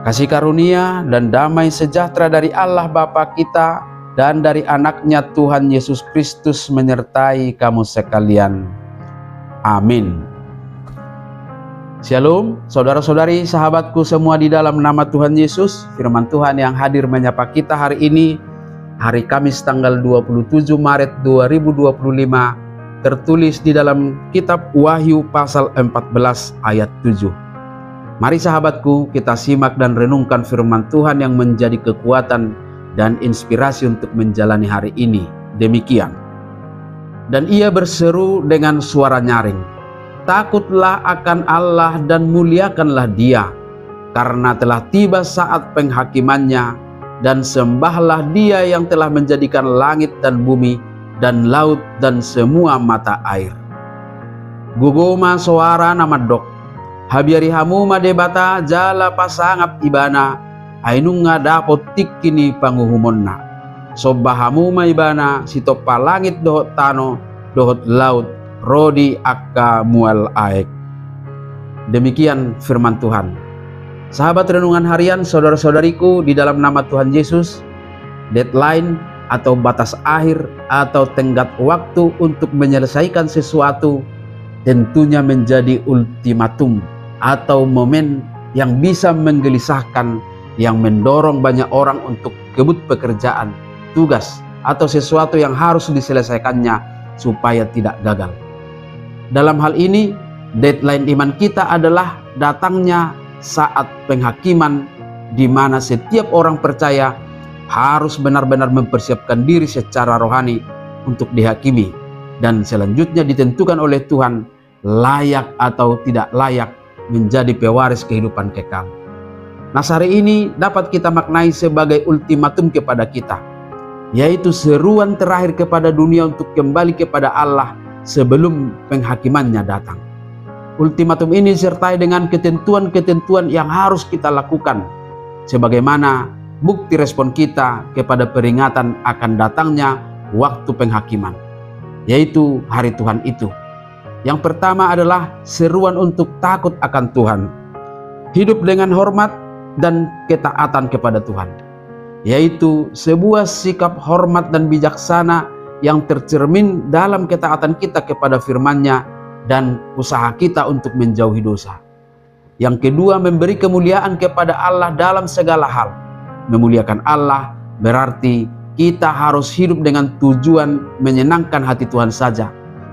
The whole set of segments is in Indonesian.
Kasih karunia dan damai sejahtera dari Allah Bapa kita dan dari anaknya Tuhan Yesus Kristus menyertai kamu sekalian. Amin. Shalom, saudara-saudari, sahabatku semua di dalam nama Tuhan Yesus. Firman Tuhan yang hadir menyapa kita hari ini, hari Kamis tanggal 27 Maret 2025, tertulis di dalam kitab Wahyu pasal 14 ayat 7. Mari sahabatku, kita simak dan renungkan firman Tuhan yang menjadi kekuatan dan inspirasi untuk menjalani hari ini. Demikian. Dan ia berseru dengan suara nyaring, "Takutlah akan Allah dan muliakanlah Dia, karena telah tiba saat penghakimannya, dan sembahlah Dia yang telah menjadikan langit dan bumi dan laut dan semua mata air." Gugoma suara nama dok, habiari hamu madebata jala pasangap ibana, ainunga dapot tikini panguhumonna. Sobahamu maibana sitopa langit dohot tano, dohot laut, rodi akka mual aek. Demikian firman Tuhan. Sahabat renungan harian, saudara-saudariku, di dalam nama Tuhan Yesus, deadline atau batas akhir atau tenggat waktu untuk menyelesaikan sesuatu tentunya menjadi ultimatum atau momen yang bisa menggelisahkan, yang mendorong banyak orang untuk kebut pekerjaan, tugas, atau sesuatu yang harus diselesaikannya supaya tidak gagal. Dalam hal ini, deadline iman kita adalah datangnya saat penghakiman, di mana setiap orang percaya harus benar-benar mempersiapkan diri secara rohani untuk dihakimi, dan selanjutnya ditentukan oleh Tuhan layak atau tidak layak menjadi pewaris kehidupan kekal. Nah, hari ini dapat kita maknai sebagai ultimatum kepada kita, yaitu seruan terakhir kepada dunia untuk kembali kepada Allah sebelum penghakimannya datang. Ultimatum ini disertai dengan ketentuan-ketentuan yang harus kita lakukan sebagaimana bukti respon kita kepada peringatan akan datangnya waktu penghakiman, yaitu hari Tuhan itu. Yang pertama adalah seruan untuk takut akan Tuhan, hidup dengan hormat dan ketaatan kepada Tuhan, yaitu sebuah sikap hormat dan bijaksana yang tercermin dalam ketaatan kita kepada firman-Nya dan usaha kita untuk menjauhi dosa. Yang kedua, memberi kemuliaan kepada Allah dalam segala hal. Memuliakan Allah berarti kita harus hidup dengan tujuan menyenangkan hati Tuhan saja,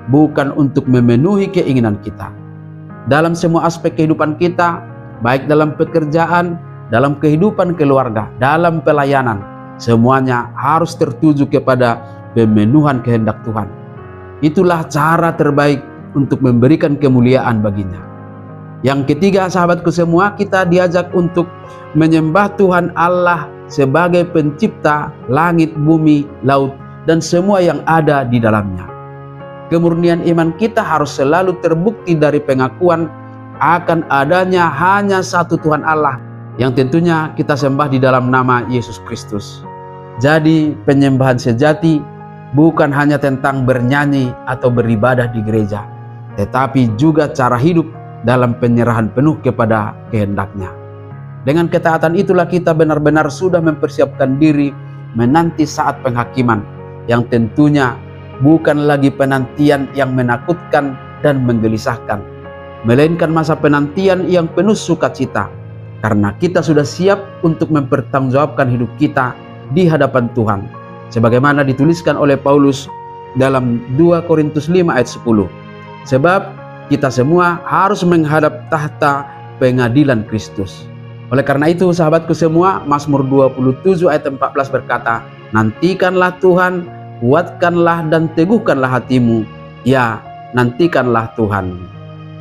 bukan untuk memenuhi keinginan kita. Dalam semua aspek kehidupan kita, baik dalam pekerjaan, dalam kehidupan keluarga, dalam pelayanan, semuanya harus tertuju kepada pemenuhan kehendak Tuhan. Itulah cara terbaik untuk memberikan kemuliaan baginya. Yang ketiga, sahabatku semua, kita diajak untuk menyembah Tuhan Allah sebagai pencipta langit, bumi, laut, dan semua yang ada di dalamnya. Kemurnian iman kita harus selalu terbukti dari pengakuan akan adanya hanya satu Tuhan Allah, yang tentunya kita sembah di dalam nama Yesus Kristus. Jadi penyembahan sejati bukan hanya tentang bernyanyi atau beribadah di gereja, tetapi juga cara hidup dalam penyerahan penuh kepada kehendak-Nya. Dengan ketaatan itulah kita benar-benar sudah mempersiapkan diri menanti saat penghakiman, yang tentunya bukan lagi penantian yang menakutkan dan menggelisahkan, melainkan masa penantian yang penuh sukacita, karena kita sudah siap untuk mempertanggungjawabkan hidup kita di hadapan Tuhan, sebagaimana dituliskan oleh Paulus dalam 2 Korintus 5 ayat 10. Sebab kita semua harus menghadap tahta pengadilan Kristus. Oleh karena itu, sahabatku semua, Mazmur 27 ayat 14 berkata, "Nantikanlah Tuhan, kuatkanlah dan teguhkanlah hatimu, ya nantikanlah Tuhan."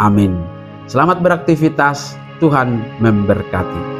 Amin. Selamat beraktivitas, Tuhan memberkati.